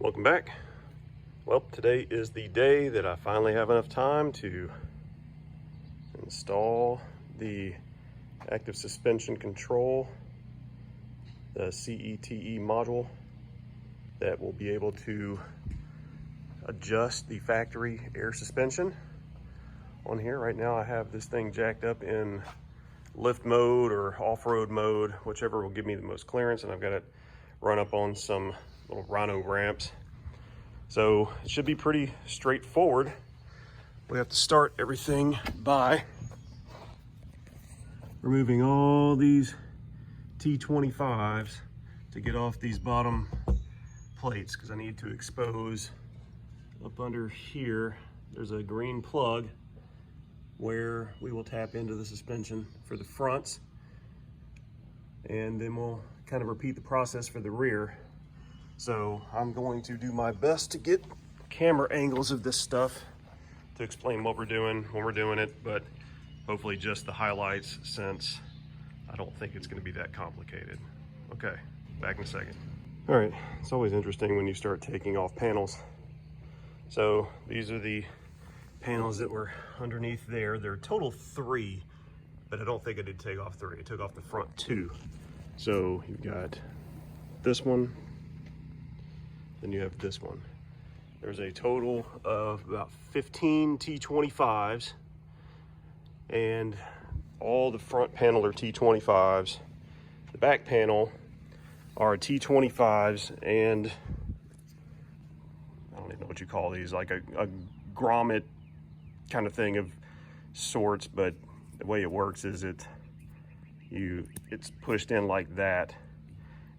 Welcome back. Well, today is the day that I finally have enough time to install the active suspension control, the CETE module that will be able to adjust the factory air suspension. On here right now I have this thing jacked up in lift mode or off-road mode, whichever will give me the most clearance, and I've got it run up on some little Rhino ramps. So it should be pretty straightforward. We have to start everything by removing all these T25s to get off these bottom plates, because I need to expose up under here. There's a green plug where we will tap into the suspension for the fronts, and then we'll kind of repeat the process for the rear. So I'm going to do my best to get camera angles of this stuff to explain what we're doing when we're doing it, but hopefully just the highlights, since I don't think it's going to be that complicated. Okay, back in a second. All right, it's always interesting when you start taking off panels. So these are the panels that were underneath there. They're total 3, but I don't think I did take off 3. I took off the front 2. So you've got this one, then you have this one. There's a total of about 15 T25s, and all the front panel are T25s. The back panel are T25s, and I don't even know what you call these, like a grommet kind of thing of sorts, but the way it works is it's pushed in like that,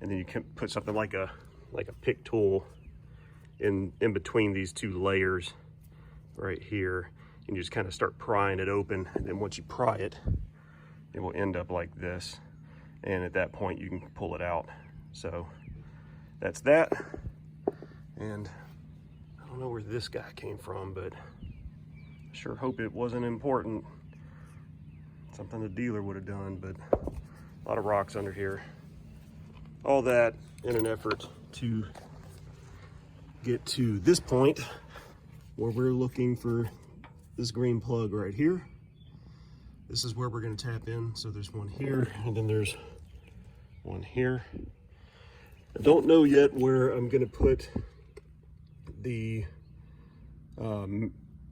and then you can put something like a pick tool in between these 2 layers right here, and you just kind of start prying it open, and then once you pry it, it will end up like this, and at that point you can pull it out. So that's that. And I don't know where this guy came from, but I sure hope it wasn't important. Something the dealer would have done, but a lot of rocks under here. All that in an effort to get to this point where we're looking for this green plug right here. This is where we're going to tap in. So there's one here, and then there's one here. I don't know yet where I'm going to put the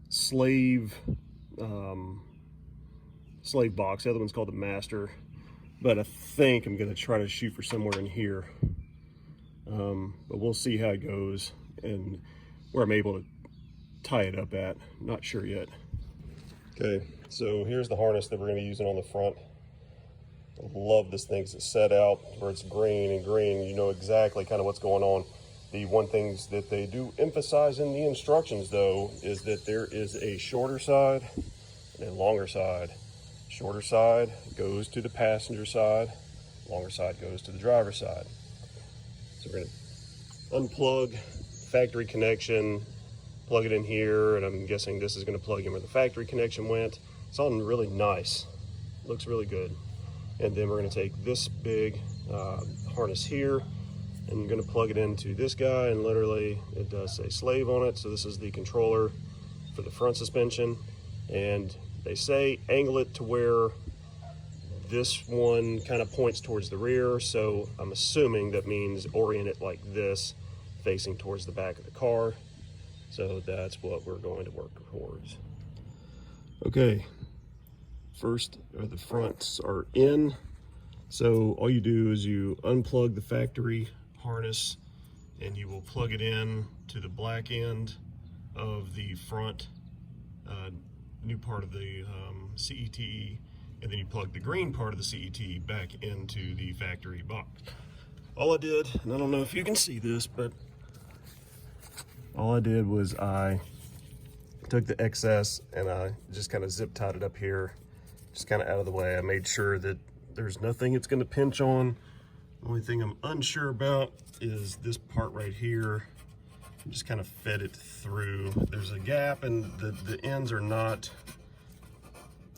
slave box. The other one's called the master, but I think I'm going to try to shoot for somewhere in here. But we'll see how it goes and where I'm able to tie it up at. Not sure yet. Okay, so here's the harness that we're going to be using on the front. I love this thing because it's set out where it's green and green. You know exactly kind of what's going on. The one things that they do emphasize in the instructions, though, is that there is a shorter side and a longer side. Shorter side goes to the passenger side, longer side goes to the driver's side. So we're going to unplug factory connection, plug it in here, and I'm guessing this is going to plug in where the factory connection went. It's on really nice, looks really good. And then we're going to take this big harness here, and I'm going to plug it into this guy, and literally it does say slave on it. So this is the controller for the front suspension, and they say angle it to where this one kind of points towards the rear. So I'm assuming that means orient it like this, facing towards the back of the car. So that's what we're going to work towards. Okay, first the fronts are in. So all you do is you unplug the factory harness, and you will plug it in to the black end of the front new part of the CETE, and then you plug the green part of the CETE back into the factory box. All I did, and I don't know if you can see this, but all I did was I took the excess and I just kind of zip tied it up here, just kind of out of the way. I made sure that there's nothing it's going to pinch on. The only thing I'm unsure about is this part right here. Just kind of fed it through. There's a gap, and the ends are not,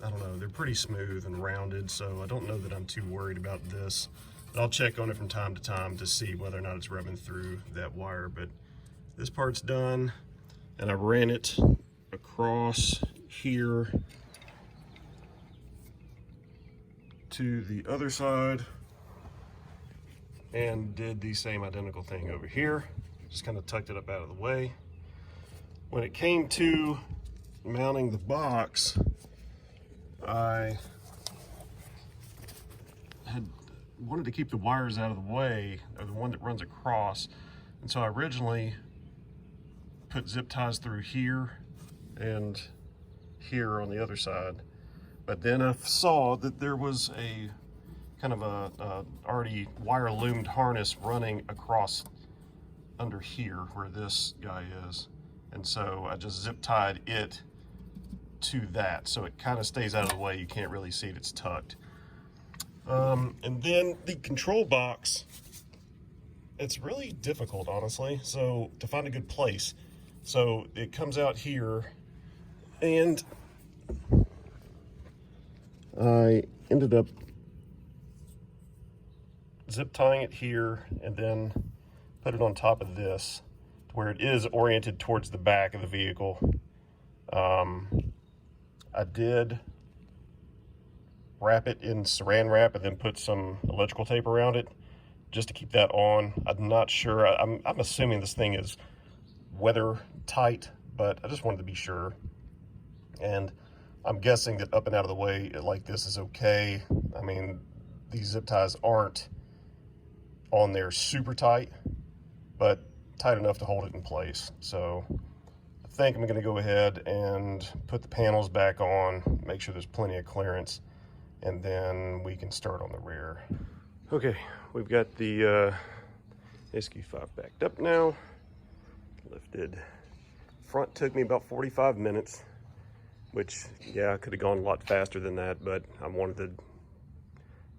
I don't know, they're pretty smooth and rounded, so I don't know that I'm too worried about this. But I'll check on it from time to time to see whether or not it's rubbing through that wire, but this part's done, and I ran it across here to the other side and did the same identical thing over here. Just kind of tucked it up out of the way. When it came to mounting the box, I had wanted to keep the wires out of the way, or the one that runs across, and so I originally put zip ties through here and here on the other side. But then I saw that there was a kind of a already wire loomed harness running across under here where this guy is. And so I just zip tied it to that. So it kind of stays out of the way. You can't really see it, it's tucked. And then the control box, it's really difficult, honestly. So to find a good place. So it comes out here, and I ended up zip tying it here and then put it on top of this to where it is oriented towards the back of the vehicle. I did wrap it in saran wrap and then put some electrical tape around it just to keep that on. I'm not sure. I'm assuming this thing is weather tight, but I just wanted to be sure. And I'm guessing that up and out of the way like this is okay. I mean, these zip ties aren't on there super tight, but tight enough to hold it in place. So I think I'm going to go ahead and put the panels back on, make sure there's plenty of clearance, and then we can start on the rear. Okay, we've got the SQ5 backed up now, lifted. Front took me about 45 minutes, which, yeah, I could have gone a lot faster than that, but I wanted to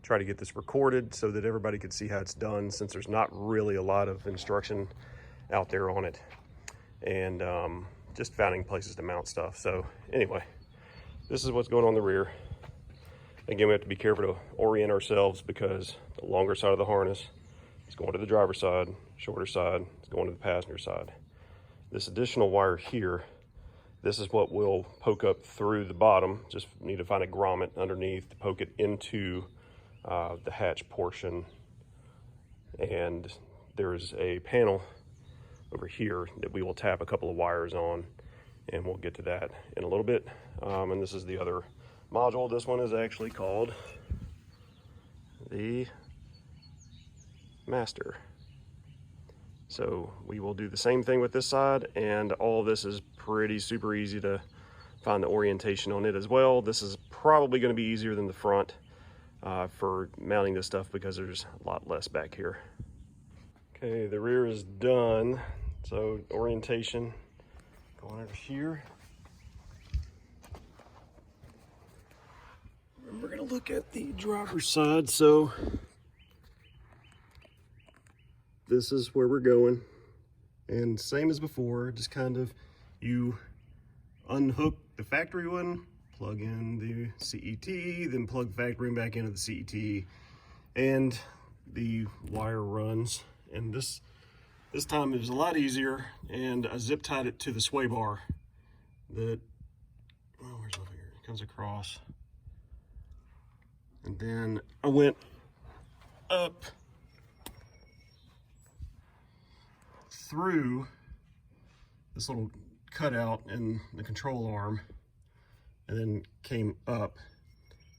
try to get this recorded so that everybody could see how it's done, since there's not really a lot of instruction out there on it, and just finding places to mount stuff. So anyway, this is what's going on the rear. Again, we have to be careful to orient ourselves because the longer side of the harness is going to the driver's side, shorter side is going to the passenger side. This additional wire here, this is what will poke up through the bottom. Just need to find a grommet underneath to poke it into the hatch portion. And there's a panel over here that we will tap a couple of wires on, and we'll get to that in a little bit. And this is the other module. This one is actually called the Master. So we will do the same thing with this side, and all of this is pretty super easy to find the orientation on it as well. This is probably going to be easier than the front for mounting this stuff because there's a lot less back here. Okay, the rear is done. So orientation, going over here. And we're going to look at the driver's side. So this is where we're going, and same as before, just kind of you unhook the factory one, plug in the CETE, then plug the factory one back into the CETE, and the wire runs. And this time it was a lot easier, and I zip tied it to the sway bar that, oh, where's my finger? It comes across, and then I went up through this little cutout in the control arm, and then came up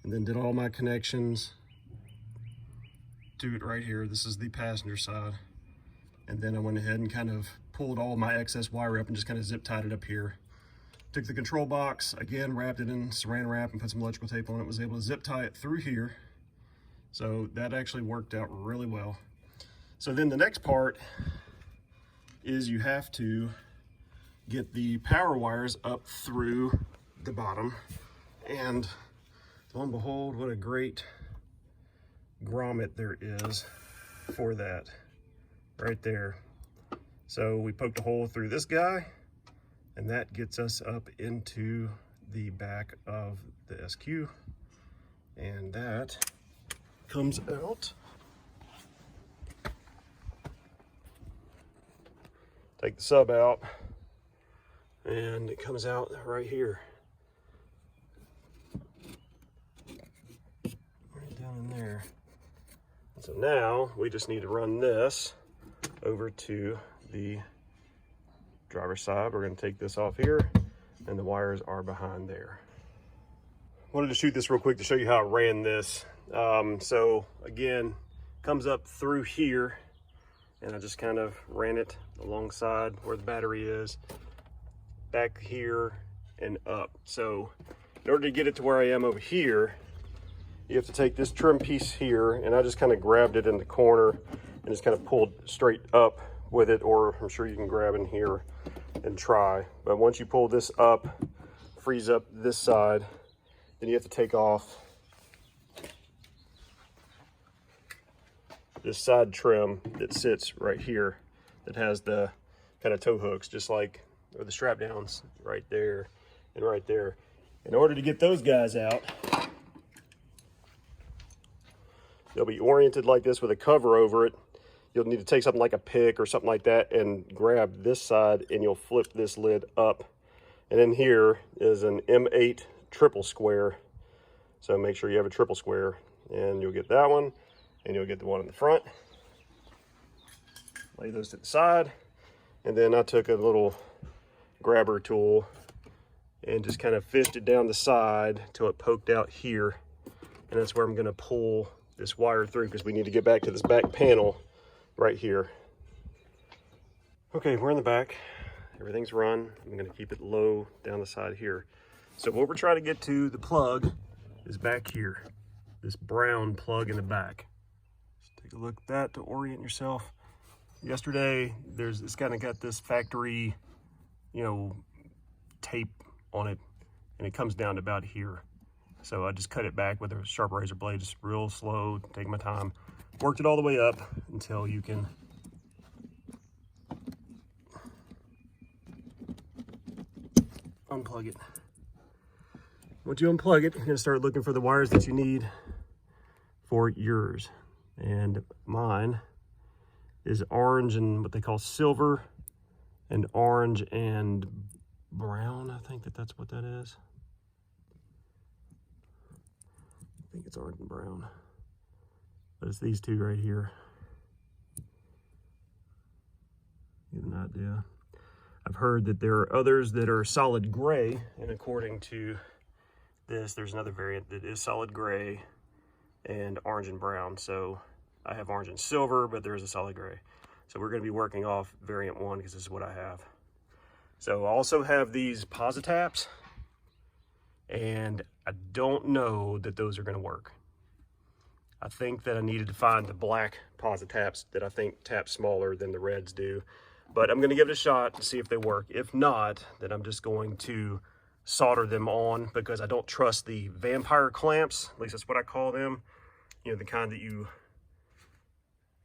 and then did all my connections to it right here. This is the passenger side, and then I went ahead and kind of pulled all my excess wire up and just kind of zip tied it up here. Took the control box, again wrapped it in saran wrap and put some electrical tape on it. Was able to zip tie it through here, so that actually worked out really well. So then the next part is you have to get the power wires up through the bottom, and lo and behold, what a great grommet there is for that right there. So we poked a hole through this guy, and that gets us up into the back of the SQ, and that comes out. take the sub out, and it comes out right here. Right down in there. So now we just need to run this over to the driver's side. We're going to take this off here, and the wires are behind there. Wanted to shoot this real quick to show you how I ran this. So again, comes up through here, and I just kind of ran it alongside where the battery is, back here and up. So in order to get it to where I am over here, you have to take this trim piece here, and I just kind of grabbed it in the corner and just kind of pulled straight up with it, or I'm sure you can grab in here and try. But once you pull this up, frees up this side, then you have to take off this side trim that sits right here that has the kind of tow hooks, just like, or the strap downs right there and right there. In order to get those guys out, they'll be oriented like this with a cover over it. You'll need to take something like a pick or something like that and grab this side, and you'll flip this lid up. And in here is an M8 triple square. So make sure you have a triple square, and you'll get that one, and you'll get the one in the front. Lay those to the side. And then I took a little grabber tool and just kind of fished it down the side till it poked out here. And that's where I'm gonna pull this wire through, because we need to get back to this back panel right here. Okay, we're in the back. Everything's run. I'm gonna keep it low down the side here. So what we're trying to get to, the plug, is back here. This brown plug in the back. Just take a look at that to orient yourself. Yesterday, it's kind of got this factory, tape on it, and it comes down to about here. So I just cut it back with a sharp razor blade, just real slow, take my time. Worked it all the way up until you can unplug it. Once you unplug it, you're gonna start looking for the wires that you need for yours. And mine is orange and what they call silver, and orange and brown. I think that's what that is. I think it's orange and brown, but it's these two right here. Get an idea. I've heard that there are others that are solid gray, and according to this, there's another variant that is solid gray and orange and brown. So I have orange and silver, but there's a solid gray. So we're going to be working off variant 1 because this is what I have. So I also have these Positaps, and I don't know that those are going to work. I think that I needed to find the black Positaps that I think tap smaller than the reds do. But I'm going to give it a shot to see if they work. If not, then I'm just going to solder them on, because I don't trust the vampire clamps. At least that's what I call them. The kind that you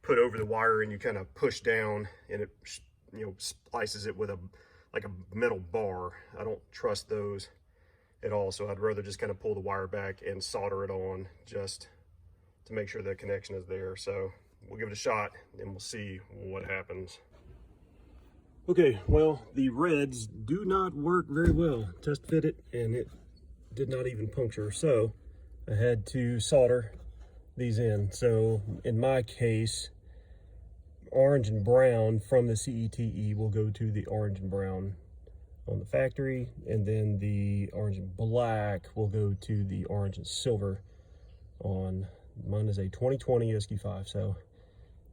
put over the wire and you kind of push down, and it splices it with like a metal bar. I don't trust those at all, so I'd rather just kind of pull the wire back and solder it on just to make sure the connection is there. So we'll give it a shot and we'll see what happens. Okay, well, the reds do not work very well. Test fit it, and it did not even puncture. So I had to solder these in. So in my case, orange and brown from the CETE will go to the orange and brown on the factory, and then the orange and black will go to the orange and silver on, mine is a 2020 SQ5. So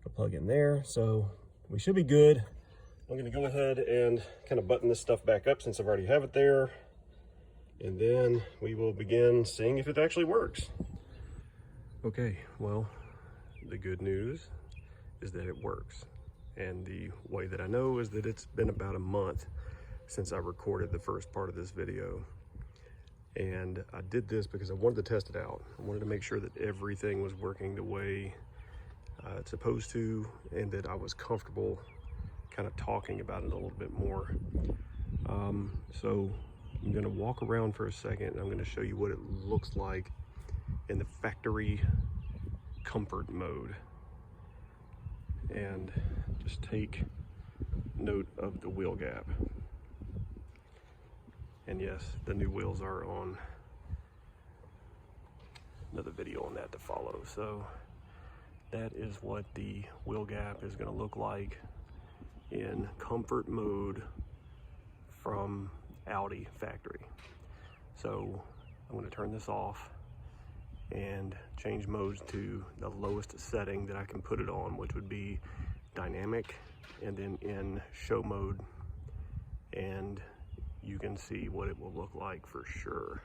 I'll plug in there. So we should be good. I'm gonna go ahead and kind of button this stuff back up since I've already have it there. And then we will begin seeing if it actually works. Okay, well, the good news is that it works. And the way that I know is that it's been about a month since I recorded the first part of this video. And I did this because I wanted to test it out. I wanted to make sure that everything was working the way it's supposed to, and that I was comfortable kind of talking about it a little bit more. So I'm going to walk around for a second, and I'm going to show you what it looks like in the factory comfort mode. And just take note of the wheel gap. And yes, the new wheels are on. Another video on that to follow. So that is what the wheel gap is going to look like in comfort mode from Audi factory. So I'm going to turn this off and change modes to the lowest setting that I can put it on, which would be dynamic, and then in show mode, and you can see what it will look like for sure.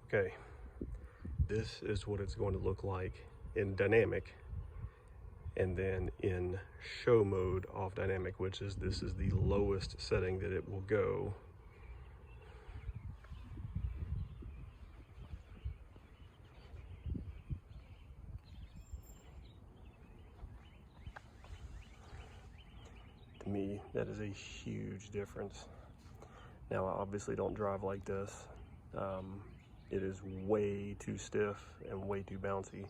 Okay, this is what it's going to look like in dynamic, and then in show mode off dynamic, which is, this is the lowest setting that it will go. To me, that is a huge difference. Now, I obviously don't drive like this. It is way too stiff and way too bouncy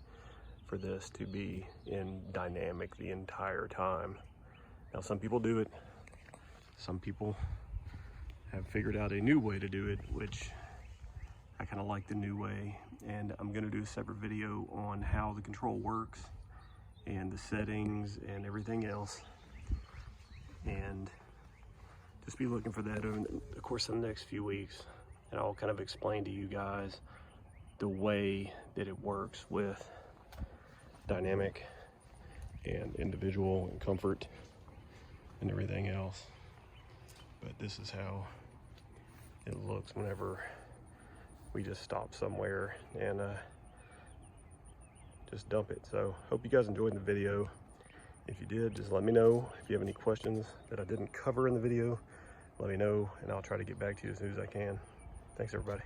for this to be in dynamic the entire time. Now, some people do it. Some people have figured out a new way to do it, which I kind of like the new way. And I'm gonna do a separate video on how the control works and the settings and everything else. And just be looking for that over the course of the next few weeks. And I'll kind of explain to you guys the way that it works with dynamic and individual and comfort and everything else. But this is how it looks whenever we just stop somewhere and just dump it. So hope you guys enjoyed the video. If you did, just let me know. If you have any questions that I didn't cover in the video, let me know, and I'll try to get back to you as soon as I can. Thanks, everybody.